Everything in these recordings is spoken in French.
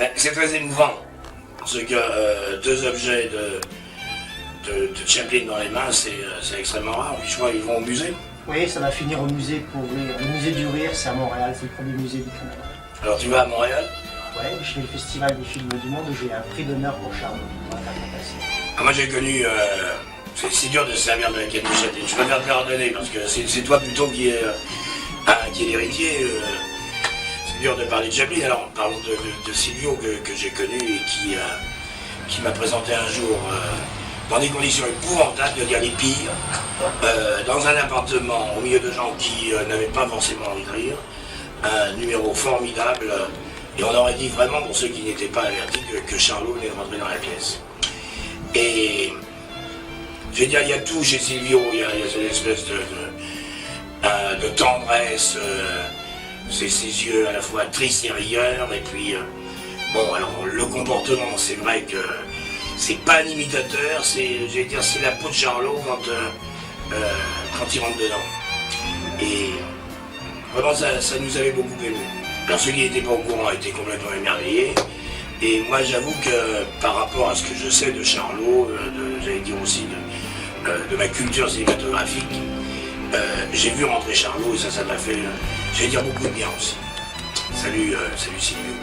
Ben, c'est très émouvant, parce que deux objets de Chaplin dans les mains, c'est extrêmement rare. Je crois qu'ils vont au musée. Oui, ça va finir au musée pour ouvrir. Le musée du Rire, c'est à Montréal, c'est le premier musée du Canada. Alors tu vas à Montréal? Ouais, je fais le Festival des films du monde où j'ai un prix d'honneur pour Charlot. Moi j'ai connu, c'est dur de se servir de la quête de Chaplin. Je préfère te la redonner parce que c'est toi plutôt qui est l'héritier. C'est dur de parler de Chaplin. Alors parlons de Silvio que j'ai connu et qui m'a présenté un jour dans des conditions épouvantables, de dire les pires, dans un appartement au milieu de gens qui n'avaient pas forcément envie de rire. Un numéro formidable. Et on aurait dit vraiment, pour ceux qui n'étaient pas avertis, que Charlot venait de rentrer dans la pièce. Et je veux dire, il y a tout chez Silvio, il y a cette espèce de tendresse, c'est ses yeux à la fois tristes et rieurs, et puis, bon, alors le comportement, c'est vrai que c'est pas un imitateur, c'est la peau de Charlot quand il rentre dedans. Et vraiment, ça nous avait beaucoup ému. Alors ceux qui n'étaient pas au courant étaient complètement émerveillés. Et moi j'avoue que par rapport à ce que je sais de Charlot, j'allais dire aussi de ma culture cinématographique, j'ai vu rentrer Charlot et ça m'a fait, j'allais dire, beaucoup de bien aussi. Salut Silvio.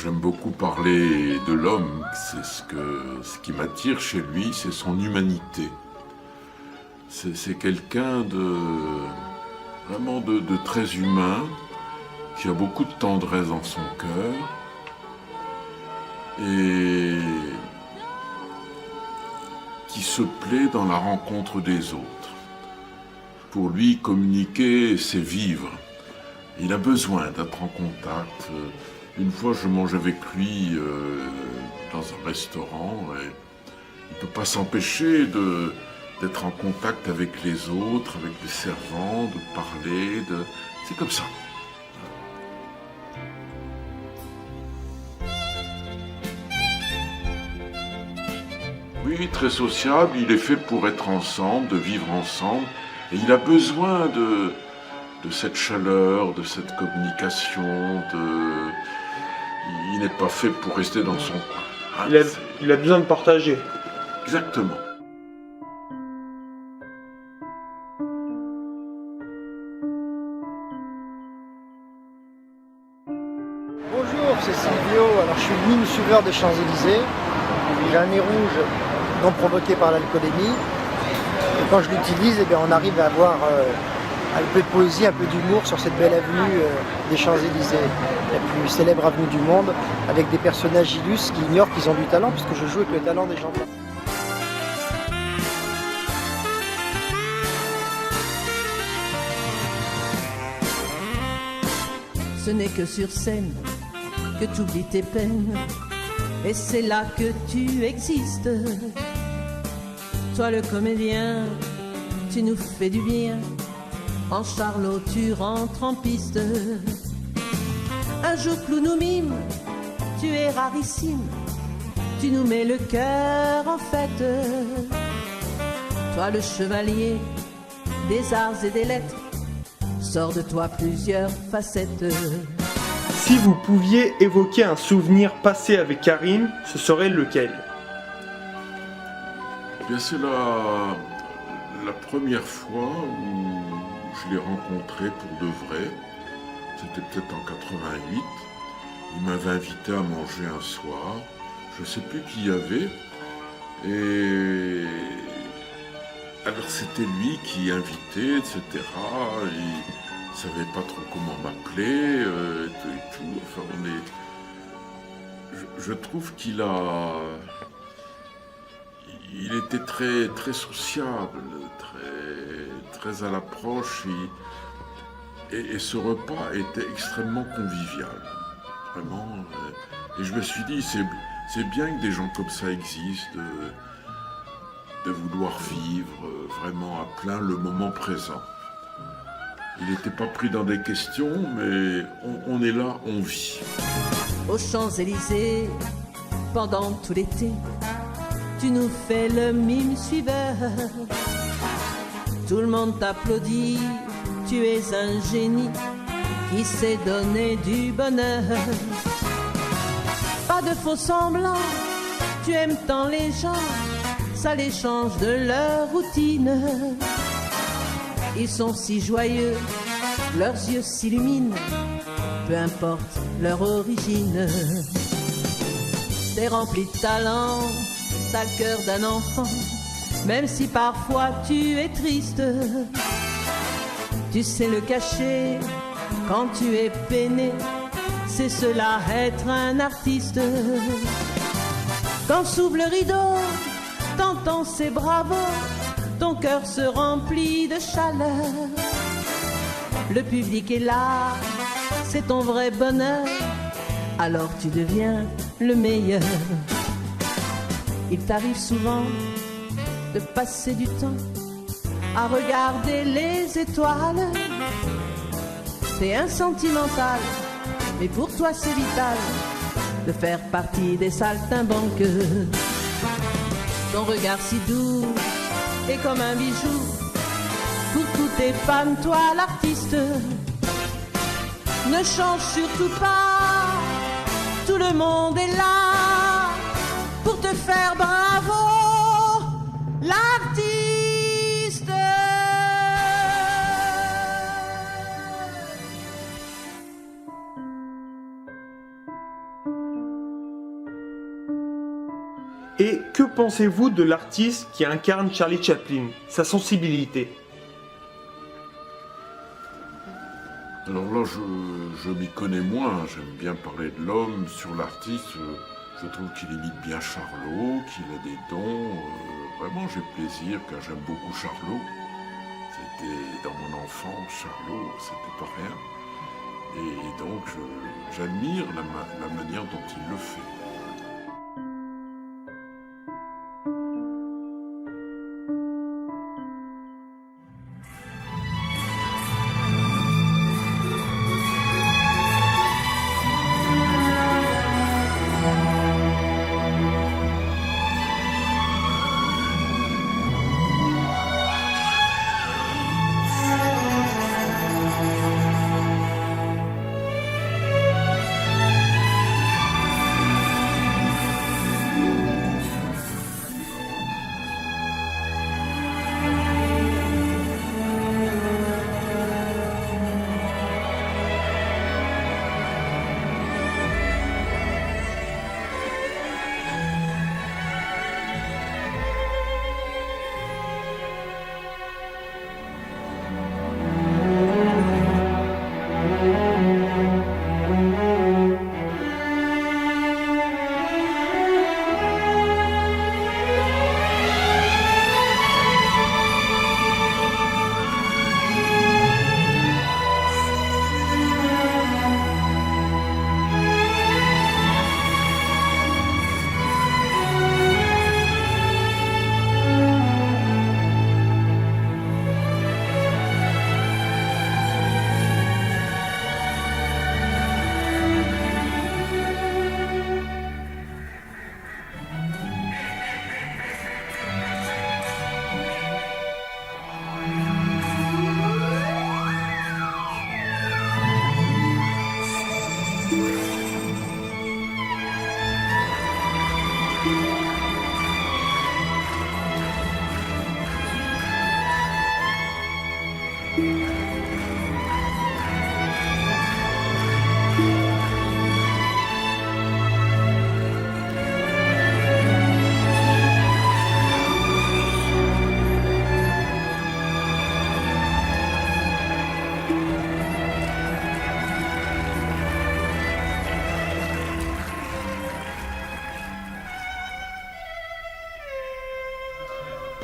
J'aime beaucoup parler de l'homme, ce qui m'attire chez lui, c'est son humanité. C'est quelqu'un vraiment de très humain, qui a beaucoup de tendresse dans son cœur, et qui se plaît dans la rencontre des autres. Pour lui, communiquer, c'est vivre. Il a besoin d'être en contact. Une fois, je mange avec lui dans un restaurant et il ne peut pas s'empêcher d'être en contact avec les autres, avec les servants, de parler, c'est comme ça. Oui, très sociable, il est fait pour être ensemble, de vivre ensemble, et il a besoin de cette chaleur, de cette communication, il n'est pas fait pour rester dans son coin. Il a besoin de partager. Exactement. Bonjour, c'est Silvio. Alors je suis le mime suiveur des Champs-Élysées. J'ai un nez rouge non provoqué par l'alcoolémie. Et quand je l'utilise, eh bien, on arrive à avoir un peu de poésie, un peu d'humour sur cette belle avenue des Champs-Élysées, la plus célèbre avenue du monde, avec des personnages illustres qui ignorent qu'ils ont du talent, puisque je joue avec le talent des gens. Ce n'est que sur scène que tu oublies tes peines, et c'est là que tu existes. Toi le comédien, tu nous fais du bien. En Charlot, tu rentres en piste. Un jour, clou nous mime, tu es rarissime. Tu nous mets le cœur en fête. Toi, le chevalier des arts et des lettres, sort de toi plusieurs facettes. Si vous pouviez évoquer un souvenir passé avec Karim, ce serait lequel? Eh bien, c'est la première fois où je l'ai rencontré pour de vrai. C'était peut-être en 88. Il m'avait invité à manger un soir. Je ne sais plus qui y avait. Et alors c'était lui qui invitait, etc. Il ne savait pas trop comment m'appeler, et tout. Enfin, je trouve qu'il était très, très sociable, très, très à l'approche. Et ce repas était extrêmement convivial. Vraiment. Et je me suis dit, c'est bien que des gens comme ça existent, de vouloir vivre vraiment à plein le moment présent. Il n'était pas pris dans des questions, mais on est là, on vit. Aux Champs-Élysées, pendant tout l'été, tu nous fais le mime suiveur. Tout le monde t'applaudit, tu es un génie qui sait donner du bonheur. Pas de faux semblants, tu aimes tant les gens, ça les change de leur routine. Ils sont si joyeux, leurs yeux s'illuminent, peu importe leur origine. T'es rempli de talent, t'as le cœur d'un enfant, même si parfois tu es triste. Tu sais le cacher quand tu es peiné, c'est cela être un artiste. Quand s'ouvre le rideau, t'entends ces bravos, ton cœur se remplit de chaleur. Le public est là, c'est ton vrai bonheur, alors tu deviens le meilleur. Il t'arrive souvent de passer du temps à regarder les étoiles. T'es un sentimental, mais pour toi c'est vital de faire partie des saltimbanques. Ton regard si doux est comme un bijou pour toutes tes fans, toi l'artiste. Ne change surtout pas, tout le monde est là pour te faire bravo, l'artiste. Et que pensez-vous de l'artiste qui incarne Charlie Chaplin, sa sensibilité? Alors là, je m'y connais moins. J'aime bien parler de l'homme. Sur l'artiste, je trouve qu'il imite bien Charlot, qu'il a des dons. Vraiment, j'ai plaisir, car j'aime beaucoup Charlot. C'était dans mon enfance, Charlot, c'était pas rien. Et donc, j'admire la manière dont il le fait.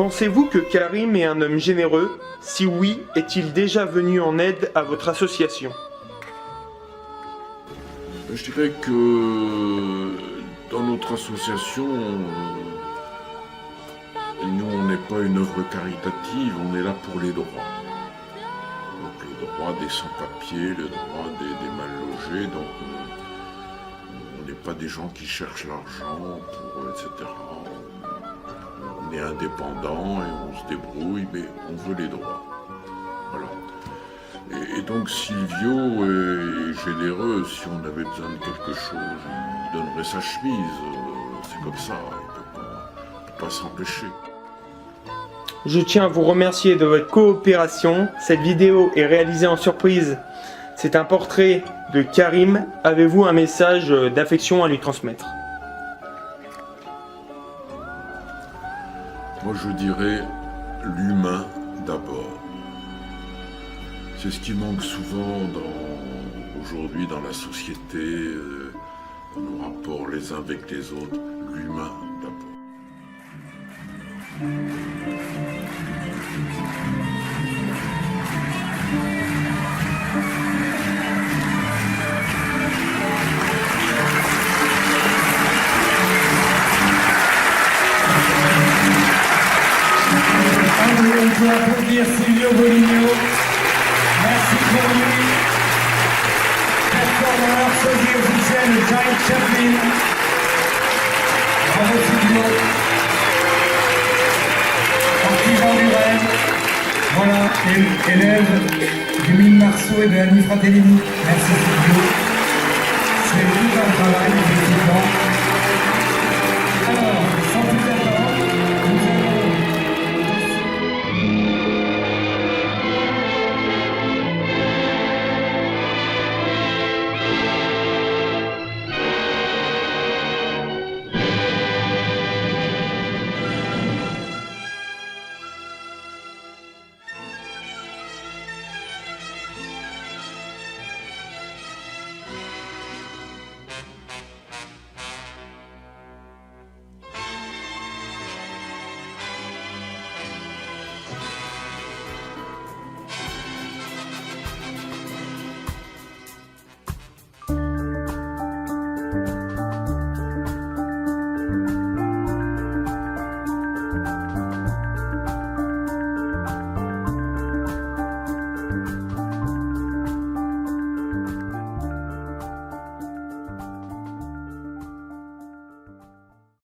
Pensez-vous que Karim est un homme généreux? Si oui, est-il déjà venu en aide à votre association? Je dirais que dans notre association, nous, on n'est pas une œuvre caritative, on est là pour les droits. Donc le droit des sans-papiers, le droit des mal logés, donc on n'est pas des gens qui cherchent l'argent, etc. On est indépendant et on se débrouille, mais on veut les droits. Voilà. Et donc Silvio est généreux, si on avait besoin de quelque chose, il donnerait sa chemise, c'est comme ça, il ne peut pas s'empêcher. Je tiens à vous remercier de votre coopération. Cette vidéo est réalisée en surprise. C'est un portrait de Karim. Avez-vous un message d'affection à lui transmettre? Moi je dirais l'humain d'abord. C'est ce qui manque souvent aujourd'hui dans la société, dans nos rapports les uns avec les autres, l'humain d'abord. On peut applaudir Silvio Boligno. Merci pour lui. Performeur, sosie officiel de Charlie Chaplin. Bravo Silvio. Partisan du rêve. Voilà, élève du Mine Marceau et de Annie Fratellini. Merci Silvio. C'est tout un travail.